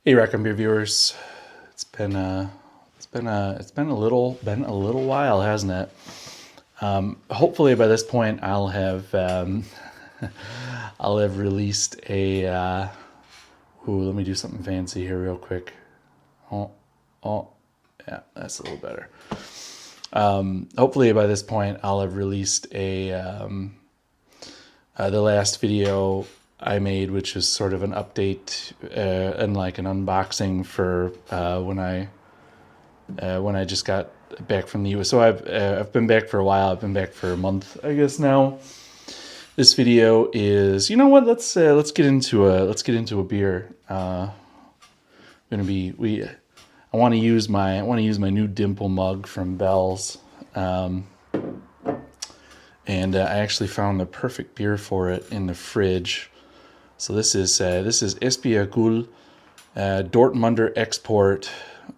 Hey, Rackham Beer viewers. It's been a little while, hasn't it? Hopefully by this point I'll have I'll have released a. Let me do something fancy here real quick. Oh, oh, yeah, that's a little better. Hopefully by this point I'll have released the last video I made, which is sort of an update and like an unboxing for when I just got back from the U.S. So I've been back for a while. I've been back for a month, I guess now. This video is, you know what? Let's get into a beer. Gonna be we. I want to use my new dimple mug from Bell's, and I actually found the perfect beer for it in the fridge. So this is Espia Gul Dortmunder Export,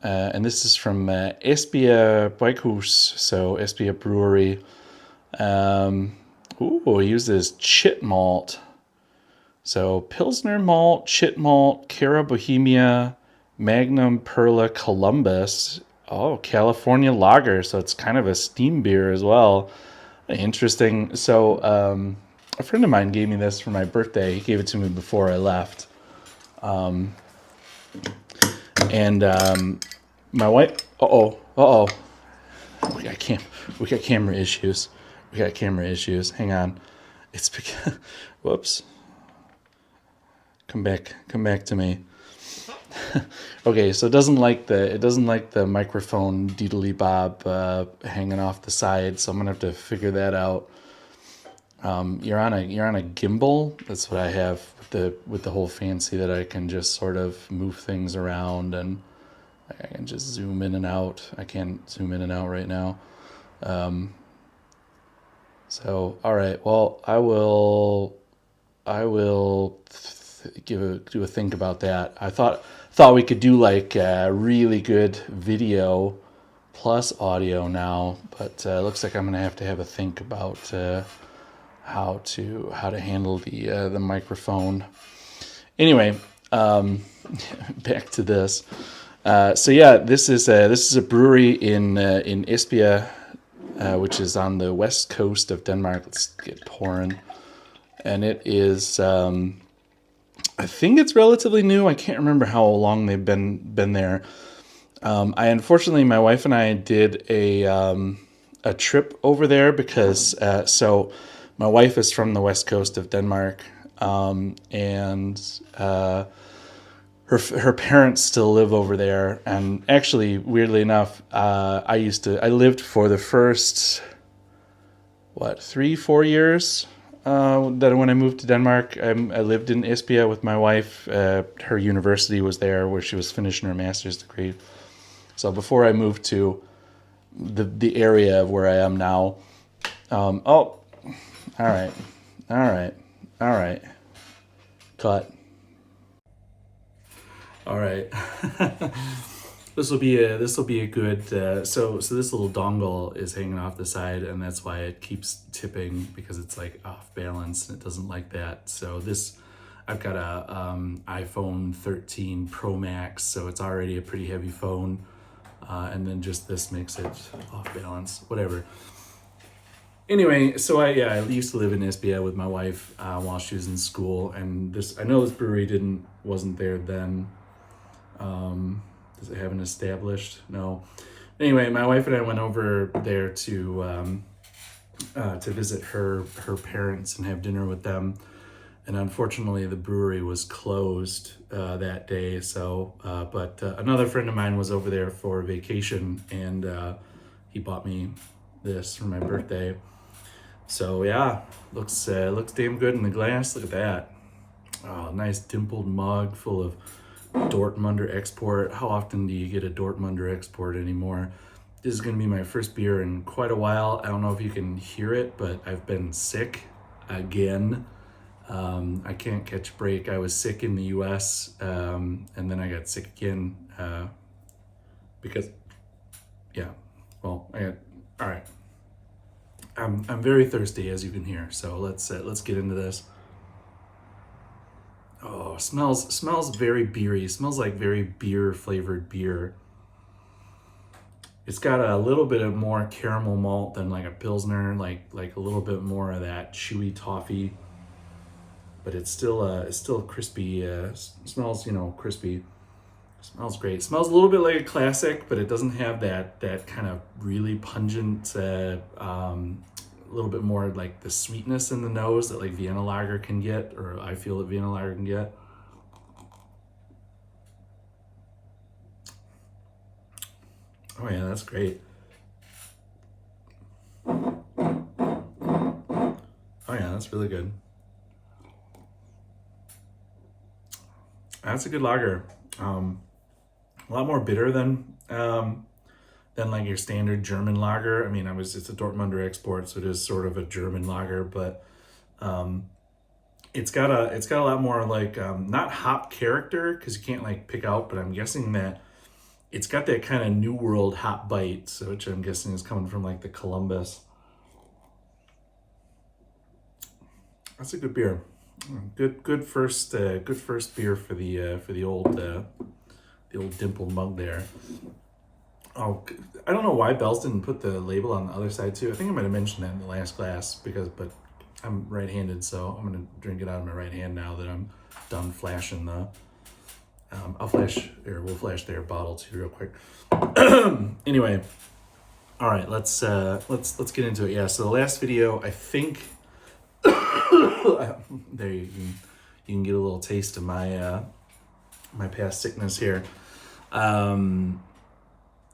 and this is from Espia Bikehus, so Espia Brewery. He uses chit malt. So Pilsner malt, chit malt, Cara Bohemia, Magnum Perla Columbus. Oh, California lager. So it's kind of a steam beer as well. Interesting. So a friend of mine gave me this for my birthday. He gave it to me before I left. And my wife. We got we got camera issues. Hang on. It's because. Whoops. Come back to me. Okay, so it doesn't like the microphone deedly bob hanging off the side. So I'm gonna have to figure that out. You're on a gimbal. That's what I have with the whole fancy that I can just sort of move things around and I can just zoom in and out. I can't zoom in and out right now. So all right. Well, I will do a think about that. I thought we could do like a really good video plus audio now, but looks like I'm gonna have to have a think about how to handle the microphone. Anyway, back to this. So yeah, this is a brewery in Espia, which is on the west coast of Denmark. Let's get pouring, and it is. I think it's relatively new. I can't remember how long they've been there. My wife and I did a trip over there because so my wife is from the west coast of Denmark, and her parents still live over there. And actually, weirdly enough, I lived for the first 3-4 years. That when I moved to Denmark, I lived in Esbjerg with my wife. Her university was there where she was finishing her master's degree. So before I moved to the area of where I am now, all right, cut. All right. This will be a good. So this little dongle is hanging off the side, and that's why it keeps tipping because it's like off balance and it doesn't like that. So I've got a iPhone 13 Pro Max, so it's already a pretty heavy phone, and then just this makes it off balance. Whatever. Anyway, so I used to live in Esbjerg with my wife while she was in school, and I know this brewery wasn't there then. Does it have an established? No. Anyway, my wife and I went over there to visit her parents and have dinner with them. And unfortunately, the brewery was closed that day. So, but another friend of mine was over there for vacation, and he bought me this for my birthday. So yeah, looks damn good in the glass. Look at that. Oh, nice dimpled mug full of Dortmunder Export. How often do you get a Dortmunder Export anymore? This is going to be my first beer in quite a while. I don't know if you can hear it, but I've been sick again. I can't catch a break. I was sick in the US, and then I got sick again because, yeah, well, all right. I'm very thirsty, as you can hear, so let's get into this. Oh, smells very beery. Smells like very beer flavored beer. It's got a little bit of more caramel malt than like a Pilsner, like a little bit more of that chewy toffee. But it's still crispy. Smells, crispy. Smells great. Smells a little bit like a classic, but it doesn't have that kind of really pungent, a little bit more like the sweetness in the nose that like Vienna Lager can get, or I feel that Vienna Lager can get. Oh yeah, that's great. Oh yeah, that's really good. That's a good lager. A lot more bitter than like your standard German lager. I mean, it's a Dortmunder export, so it is sort of a German lager, but it's got a lot more like not hop character because you can't like pick out, but I'm guessing that it's got that kind of New World hop bite, so which I'm guessing is coming from like the Columbus. That's a good beer. Good first beer for the old dimple mug there. Oh, I don't know why Bell's didn't put the label on the other side too. I think I might have mentioned that in the last glass but I'm right-handed, so I'm gonna drink it out of my right hand now that I'm done flashing the. We'll flash their bottle too real quick. Anyway, all right, let's get into it. Yeah, so the last video, I think, there you can get a little taste of my past sickness here.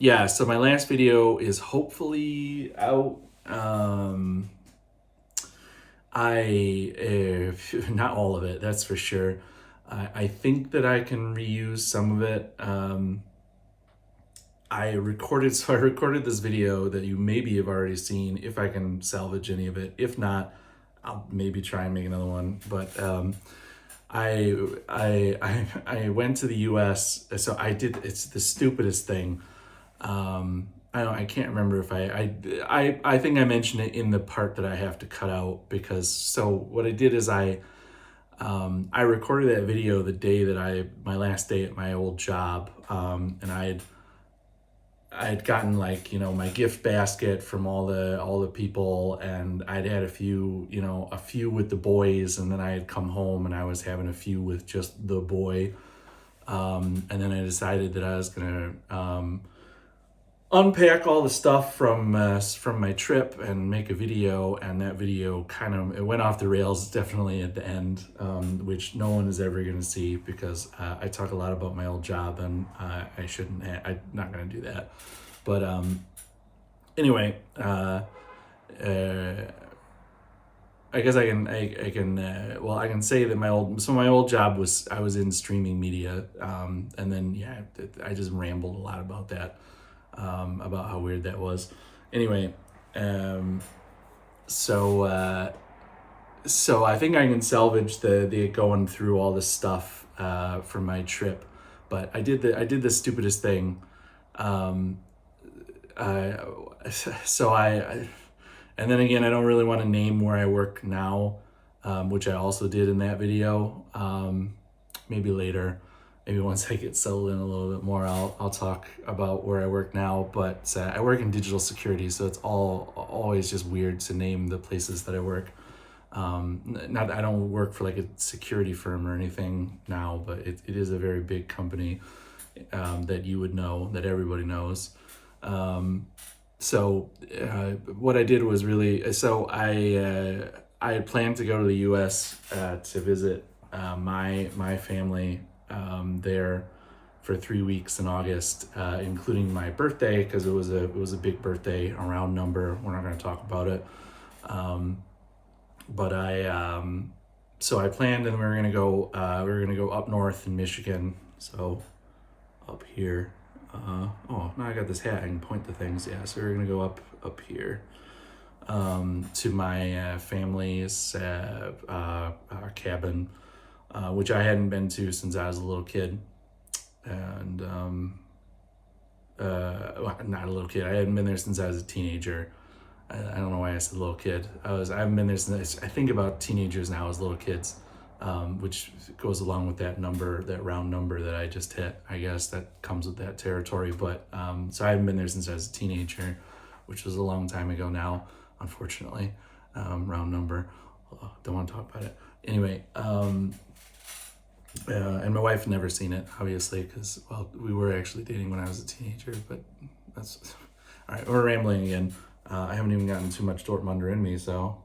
Yeah, so my last video is hopefully out. Not all of it, that's for sure. I think that I can reuse some of it. I recorded this video that you maybe have already seen, if I can salvage any of it. If not, I'll maybe try and make another one. But I went to the US, so it's the stupidest thing. I can't remember if I think I mentioned it in the part that I have to cut out, because so what I did is I recorded that video the day that my last day at my old job, and I had gotten like, my gift basket from all the people, and I'd had a few with the boys, and then I had come home and I was having a few with just the boy, and then I decided that I was gonna unpack all the stuff from my trip and make a video, and that video it went off the rails definitely at the end, which no one is ever going to see, because I talk a lot about my old job, and I'm not going to do that. But anyway, I guess I can say that my old job was, I was in streaming media, and then yeah, I just rambled a lot about that. About how weird that was. Anyway, so I think I can salvage the going through all this stuff from my trip, but I did the stupidest thing. So and then again, I don't really want to name where I work now, which I also did in that video. Maybe later. Maybe once I get settled in a little bit more, I'll talk about where I work now. But I work in digital security, so it's always just weird to name the places that I work. Not I don't work for like a security firm or anything now, but it is a very big company that you would know, that everybody knows. So what I did was I had planned to go to the U.S. To visit my family there for 3 weeks in August, including my birthday, because it was a big birthday, a round number. We're not going to talk about it, but so I planned, and we were gonna go up north in Michigan, so up here. Now I got this hat, I can point to things. Yeah, so we're gonna go up here to my family's cabin, which I hadn't been to since I was a little kid, and not a little kid. I hadn't been there since I was a teenager. I don't know why I said little kid. I haven't been there since, I think about teenagers now as little kids. which goes along with that number, that round number that I just hit. I guess that comes with that territory. But so I haven't been there since I was a teenager, which was a long time ago now, unfortunately. Round number. Don't want to talk about it. Anyway, and my wife never seen it, obviously, because, well, we were actually dating when I was a teenager, but that's... All right, we're rambling again. I haven't even gotten too much Dortmunder in me, so...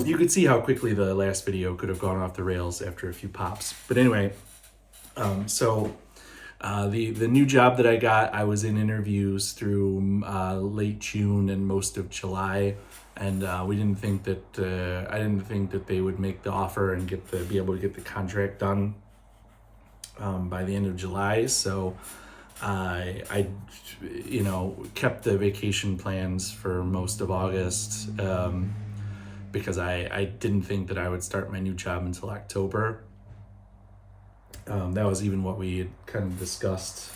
You could see how quickly the last video could have gone off the rails after a few pops. But anyway, the new job that I got, I was in interviews through late June and most of July, and we didn't think that I didn't think that they would make the offer and be able to get the contract done by the end of July. So I kept the vacation plans for most of August. Because I didn't think that I would start my new job until October. That was even what we had kind of discussed.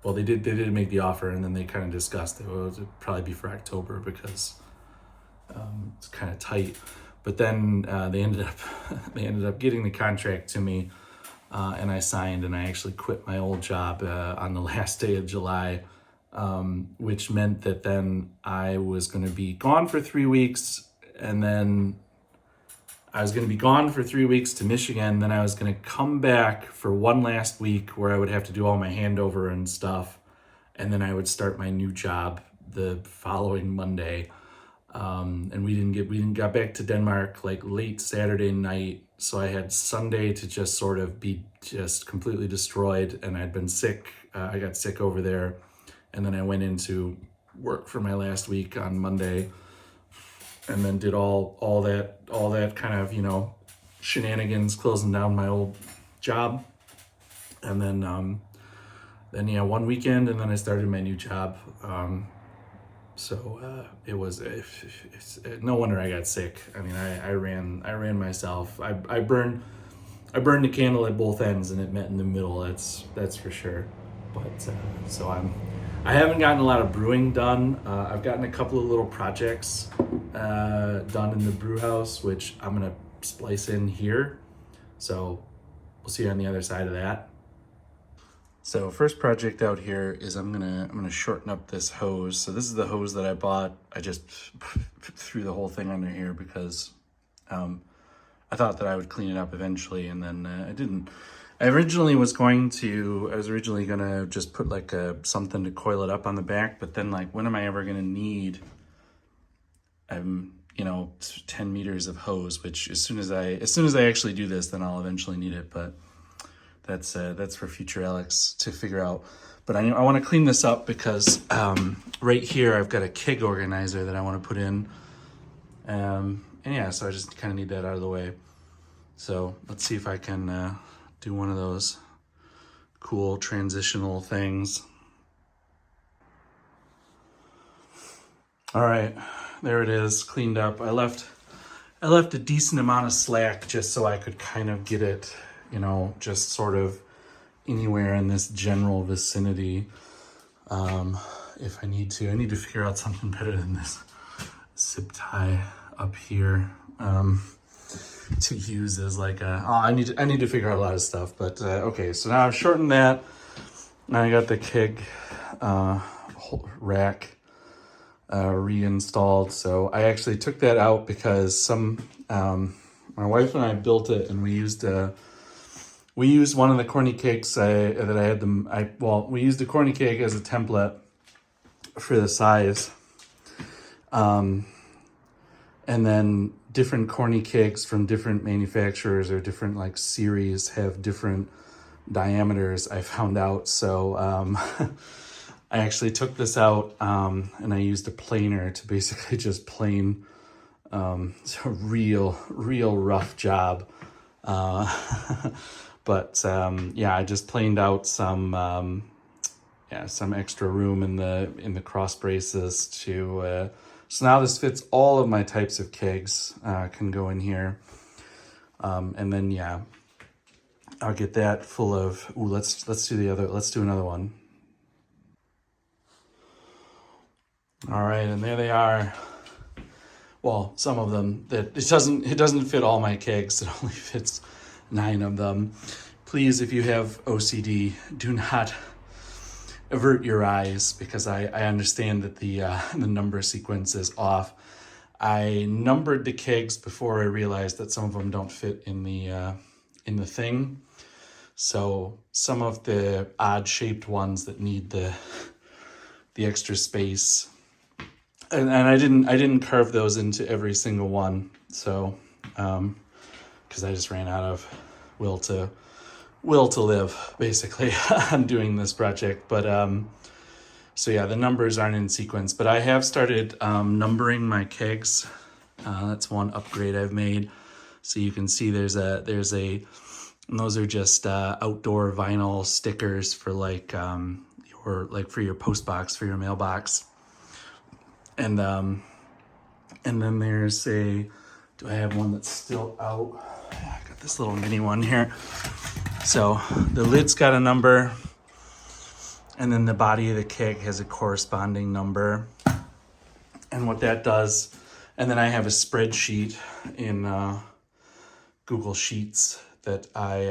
Well, they did make the offer, and then they kind of discussed it would probably be for October because it's kind of tight. But then they ended up getting the contract to me, and I signed, and I actually quit my old job on the last day of July, which meant that then I was going to be gone for 3 weeks. And then I was going to be gone for 3 weeks to Michigan. Then I was going to come back for one last week where I would have to do all my handover and stuff. And then I would start my new job the following Monday. And we didn't get back to Denmark like late Saturday night. So I had Sunday to just sort of be just completely destroyed. And I'd been sick. I got sick over there. And then I went into work for my last week on Monday. And then did all that kind of, shenanigans, closing down my old job. And then 1 weekend, and then I started my new job. It was it's no wonder I got sick. I mean, I ran myself. I burned the candle at both ends, and it met in the middle. That's for sure. But I haven't gotten a lot of brewing done. I've gotten a couple of little projects done in the brew house, which I'm gonna splice in here. So we'll see you on the other side of that. So first project out here is I'm gonna shorten up this hose. So this is the hose that I bought. I just threw the whole thing under here because I thought that I would clean it up eventually, and then I didn't. I was originally gonna just put like something to coil it up on the back, but then like, when am I ever gonna need 10 meters of hose? Which as soon as I actually do this, then I'll eventually need it. But that's for future Alex to figure out. But I want to clean this up because right here I've got a keg organizer that I want to put in, and yeah, so I just kind of need that out of the way. So let's see if I can do one of those cool transitional things. All right, there it is, cleaned up. I left a decent amount of slack just so I could kind of get it, just sort of anywhere in this general vicinity. If I need to. I need to figure out something better than this zip tie up here. To use as like I need to figure out a lot of stuff, but okay, so now I've shortened that. I got the keg rack reinstalled. So I actually took that out because my wife and I built it, and we used one of the corny cakes that I had them. We used the corny cake as a template for the size, and then different corny cakes from different manufacturers or different like series have different diameters, I found out. So I actually took this out and I used a planer to basically just plane. It's a real rough job. But I just planed out some extra room in the cross braces to so now this fits all of my types of kegs, can go in here. And then I'll get that full of let's do another one. All right, and there they are. well, some of them, that it doesn't fit all my kegs. It only fits 9 of them. Please, if you have OCD, do not avert your eyes, because I understand that the number sequence is off. I numbered the kegs before I realized that some of them don't fit in the thing. So some of the odd shaped ones that need the extra space, and I didn't carve those into every single one. So because I just ran out of will to live, basically, on doing this project. But so yeah, the numbers aren't in sequence, but I have started numbering my kegs. That's one upgrade I've made. So you can see there's a, and those are just outdoor vinyl stickers for like for your post box, for your mailbox. And then there's do I have one that's still out? Yeah, I got this little mini one here. So the lid's got a number, and then the body of the keg has a corresponding number. And what that does, and then I have a spreadsheet in Google Sheets that I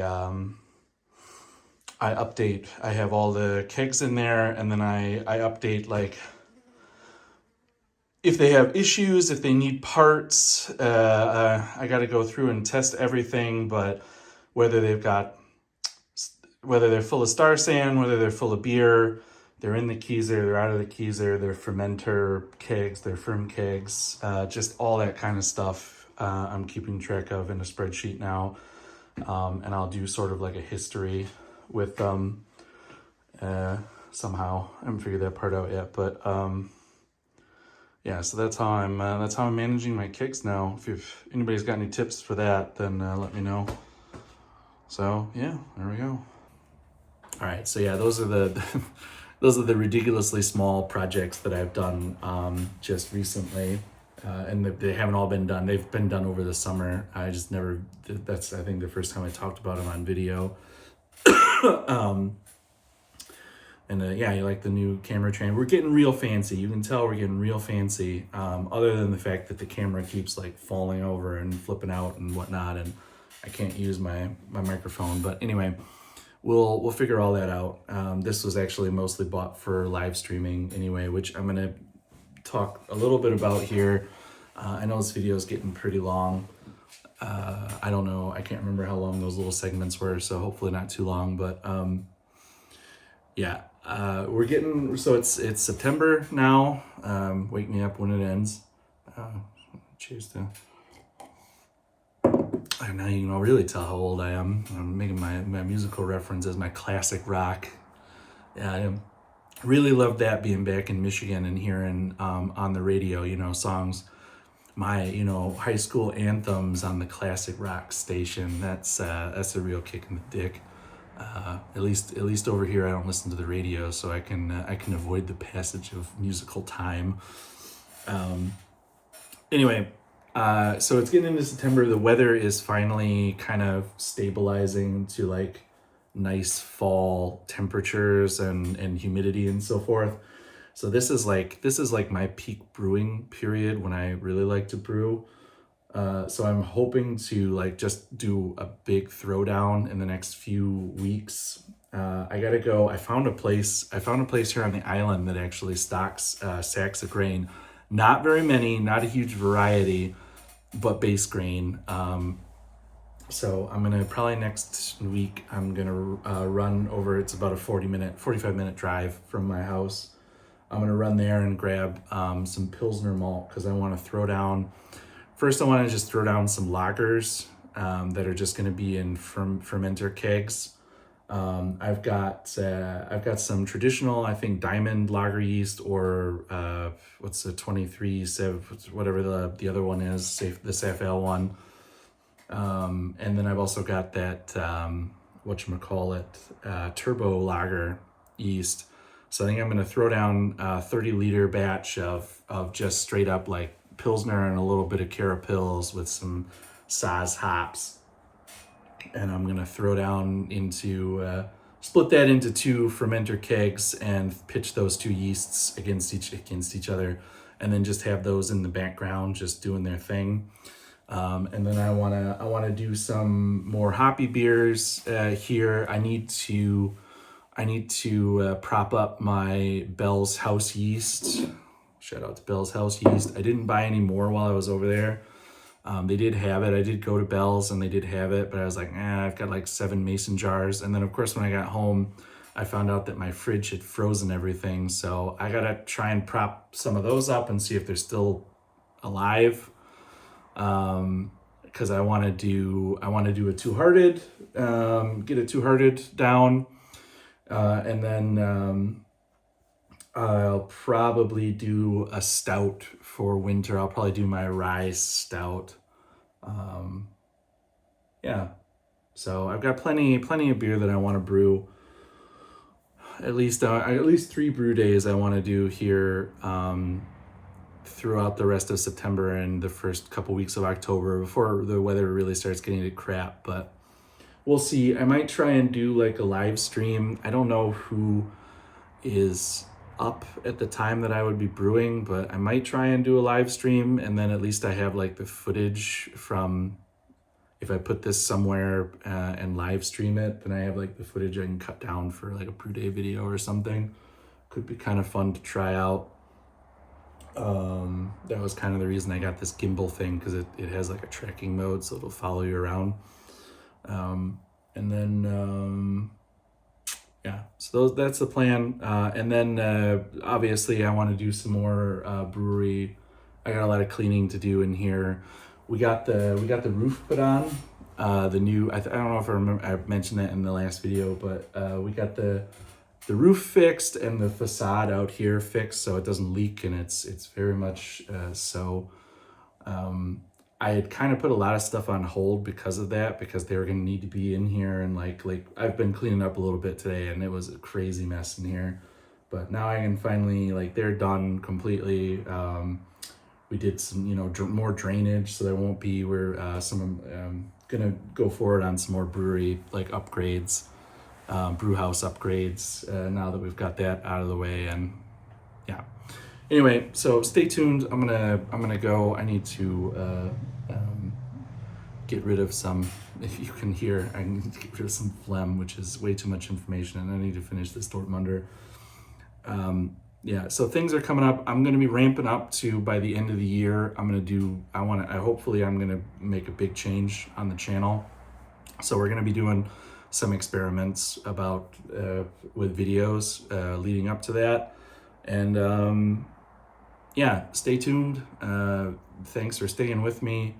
update. I have all the kegs in there, and then I update, like, if they have issues, if they need parts. I got to go through and test everything, but whether they're full of star sand, whether they're full of beer, they're in the keezer, they're out of the keezer, they're fermenter kegs, they're firm kegs, just all that kind of stuff I'm keeping track of in a spreadsheet now. And I'll do sort of like a history with them somehow. I haven't figured that part out yet, but yeah, so that's how I'm managing my kegs now. If anybody's got any tips for that, then let me know. So yeah, there we go. All right, so yeah, those are the those are the ridiculously small projects that I've done just recently, and they haven't all been done. They've been done over the summer. I just never. That's, I think, the first time I talked about them on video. And yeah, you like the new camera train. We're getting real fancy. You can tell we're getting real fancy. Other than the fact that the camera keeps like falling over and flipping out and whatnot, and I can't use my microphone. But anyway, we'll figure all that out. This was actually mostly bought for live streaming anyway, which I'm gonna talk a little bit about here. I know this video is getting pretty long. I don't know. I can't remember how long those little segments were, so hopefully not too long. But yeah, we're getting, so it's September now. Wake me up when it ends. Cheers to. Now you can really tell how old I am. I'm making my musical references, my classic rock. Yeah, I really loved that, being back in Michigan and hearing on the radio, songs, my high school anthems on the classic rock station. That's a real kick in the dick. At least over here, I don't listen to the radio, so I can avoid the passage of musical time. Anyway, so it's getting into September. The weather is finally kind of stabilizing to like nice fall temperatures and humidity and so forth. So this is like my peak brewing period when I really like to brew. So I'm hoping to like just do a big throwdown in the next few weeks. I gotta go. I found a place here on the island that actually stocks sacks of grain. Not very many, not a huge variety, but base grain. So I'm gonna probably next week, I'm gonna run over. It's about a 45 minute drive from my house. I'm gonna run there and grab some Pilsner malt, because I want to throw down. First, I want to just throw down some lagers that are just going to be in fermenter kegs. I've got some traditional, I think, diamond lager yeast, or what's the 23 whatever the other one is, the Safale one. And then I've also got that turbo lager yeast. So I think I'm going to throw down a 30-liter batch of just straight up like Pilsner and a little bit of Carapils with some Saaz hops. And I'm going to throw down split that into 2 fermenter kegs and pitch those 2 yeasts against each other. and then just have those in the background just doing their thing. And then I wanna do some more hoppy beers here. I need to prop up my Bell's House Yeast. Shout out to Bell's House Yeast. I didn't buy any more while I was over there. They did have it. I did go to Bell's and they did have it, but I was like, I've got like 7 mason jars. And then of course, when I got home, I found out that my fridge had frozen everything. So I gotta try and prop some of those up and see if they're still alive. Because I want to do a two-hearted, get a two-hearted down, and then I'll probably do a stout for winter. I'll probably do my rye stout. Yeah, so I've got plenty of beer that I want to brew. At least 3 brew days I want to do here. Throughout the rest of September and the first couple weeks of October before the weather really starts getting to crap, but we'll see. I might try and do like a live stream. I don't know who is up at the time that I would be brewing, but I might try and do a live stream, and then at least I have like the footage from if I put this somewhere and live stream it, then I have like the footage I can cut down for like a brew day video or something. Could be kind of fun to try out. That was kind of the reason I got this gimbal thing, because it has like a tracking mode, so it'll follow you around. And then yeah, so that's the plan. And then obviously I want to do some more brewery. I got a lot of cleaning to do in here. We got the roof put on. The new I don't know if I mentioned that in the last video, but we got the roof fixed and the facade out here fixed so it doesn't leak, and it's very much so. I had kind of put a lot of stuff on hold because of that, because they were going to need to be in here, and like I've been cleaning up a little bit today and it was a crazy mess in here, but now I can finally, like, they're done completely. We did some more drainage, so there won't be gonna go forward on some more brewery like upgrades, brew house upgrades, now that we've got that out of the way. And yeah, anyway, so stay tuned. I'm gonna go. I need to get rid of some, if you can hear, I need to get rid of some phlegm, which is way too much information, and I need to finish this Dortmunder. Yeah, so things are coming up. I'm going to be ramping up to, by the end of the year, hopefully I'm going to make a big change on the channel. So we're going to be doing some experiments with videos leading up to that. And yeah, stay tuned. Thanks for staying with me.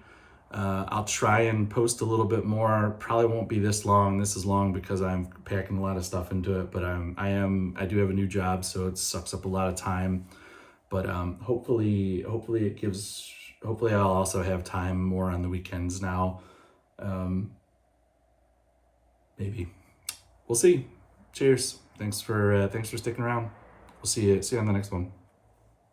I'll try and post a little bit more. Probably won't be this long. This is long because I'm packing a lot of stuff into it, but I do have a new job, so it sucks up a lot of time. But hopefully I'll also have time more on the weekends now. Maybe. We'll see. Cheers. Thanks for sticking around. We'll see you on the next one.